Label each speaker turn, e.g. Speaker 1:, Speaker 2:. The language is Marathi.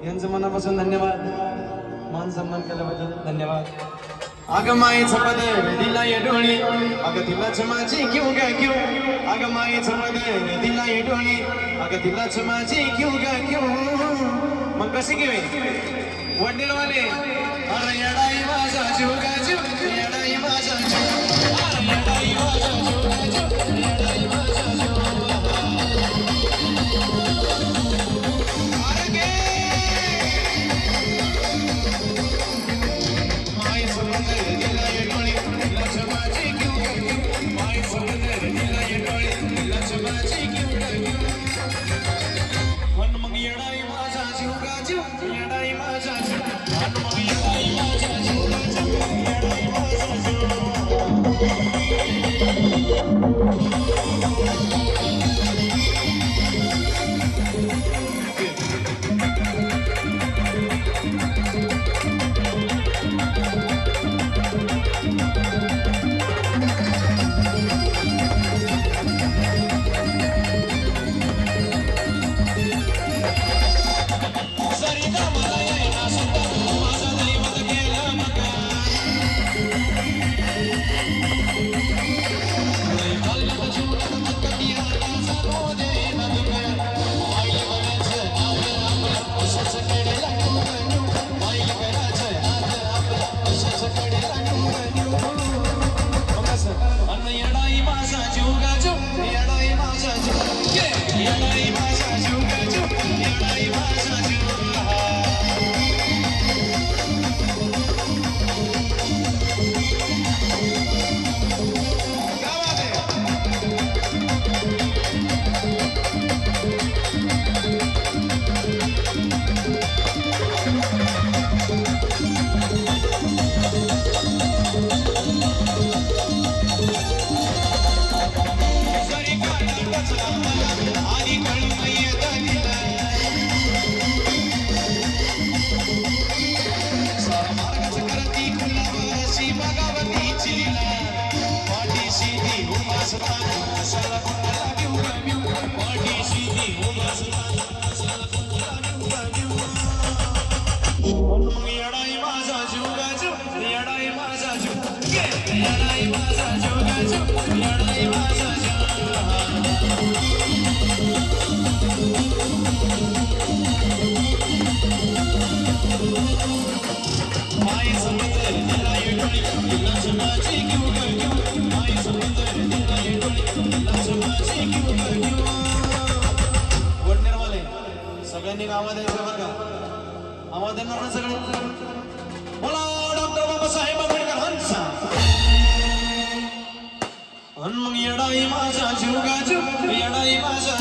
Speaker 1: यांचं मनापासून धन्यवाद. मान सन्मान केल्याबद्दल धन्यवाद. अग मायेचं पदर दिला ये डोळी, अग दिलाच माझी घेऊ ग घेऊ. अग मायेचं पदर दिला ये डोळी, अग दिलाच माझी घेऊ ग घेऊ. मग कशी घेऊ वडीलवाले. अरे येडाई माझा जीव ग जीव, येडाई माझा जीव, अरे येडाई माझा जीव ग जीव, येडाई माझा जीव. सगळ्यांनी आवाज द्यायचा बरं का. आवाज देणार ना सगळे. बोला डॉक्टर बाबासाहेब आंबेडकरांचा. मग येडाई माझा जीव गाजू, येडाई माझा